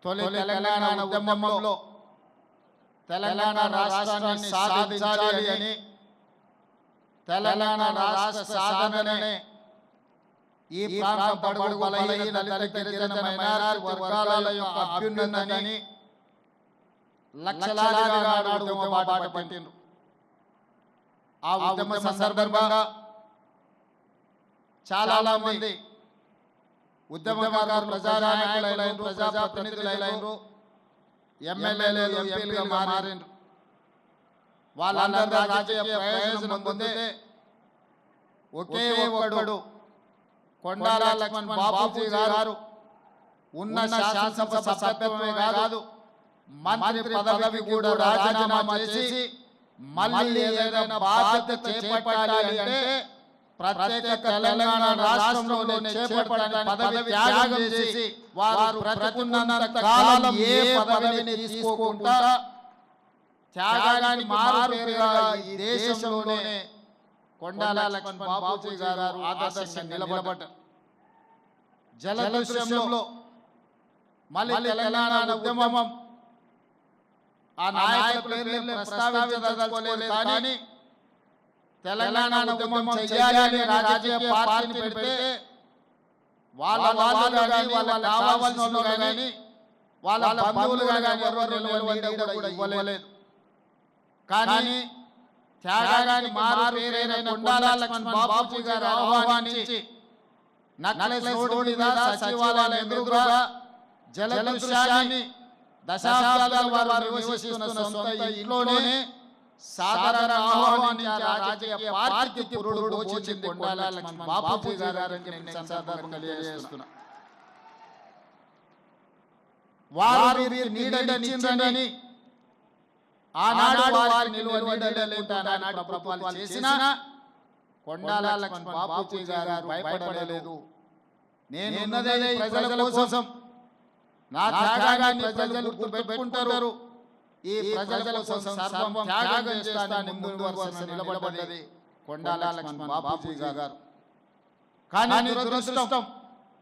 తొలి తెలంగాణ ఉద్యమంలో తెలంగాణ రాష్ట్రాన్ని సాధించాలి అని తెలంగాణ రాష్ట్ర సాధననే ఈ ప్రాంత బడుగు బలహీన దళిత గిరిజన మైనారిటీ వర్గాల యొక్క అభ్యున్నతిని లక్షలాదిగా నాడు ఉద్యమ బాట పట్టిండ్రు. ఆ ఉద్యమ సందర్భంగా చాలా మంది ఉద్యమకారులు ప్రజానాయకులైన ప్రజాప్రతినిధులైన ఎమ్మెల్యేలు ఎంపీలుగా మారిండ్రు. వాళ్ళందరూ రాజకీయ ప్రయోజనం పొందే ఒకే ఒక్కడు కొండాల లక్ష్మణ్ బాపూజీ గారు ఉన్న శాసనసభ సభ్యత్వమే కాదు మంత్రి పదవి కూడా రాజీనామా చేసి మళ్ళీ ఏదైనా బాధ్యత చేపట్టాలి అంటే ప్రత్యేక తెలంగాణ రాష్ట్రంలోనే చేపట్టడానికి పదవి త్యాగం చేసి వారు బ్రతికున్నంత కాలం ఏ పదవిని తీసుకోకుండా త్యాగానికి మారుపేరుగా ఈ దేశంలోనే కొండాల లక్ష్మణ్ బాపూజీ గారు ఆదర్శంగా నిలబడ్డారు. జలదృశ్యంలో మళ్ళీ తెలంగాణ ఉద్యమం ఆ నాయకుల పేర్లు ప్రస్తావించదలుచుకోలేదు, కానీ తెలంగాణ ఉద్యమం చేయాలని రాజకీయ పార్టీని పెడితే వాళ్ళ కానీ వాళ్ళ కావాల్సిన కానీ వాళ్ళ బంధువులుగా కానీ ఎవరు కూడా ఇవ్వలేదు. కానీ త్యాగానికి మారుపేరైన కొండాల లక్ష్మణ్ బాపూజీ గారు ఆహ్వానించి నక్లెస్ రోడ్డు మీద సచివాలయం ఎదురుగా జలదృశ్యాన్ని దశాబ్దాలుగా వారు నివసిస్తున్న సొంత ఇంట్లోనే సాధారణ ఆహ్వానించి రాజకీయ పార్టీకి పురుడు పోచింది కొండాల లక్ష్మణ్ బాపూజీ గారు. సందర్భంగా తెలియజేస్తున్నా, వారు నీడనిచ్చిందని ఆనాడు వారి నిలువలేకుండా ప్రభుత్వాలు చేసిన కొండాల లక్ష్మణ్ బాపూజీ గారు భయపడలేదు. నేనున్నదే ప్రజల కోసం, నా త్యాగాన్ని ప్రజలు గుర్తుపెట్టుకుంటారు, ఈ ప్రజల కోసం సర్వం త్యాగం చేస్తానని ముందు వరుస నిలబడ్డది కొండాల లక్ష్మణ్ బాపూజీ గారు. కానీ దురదృష్టం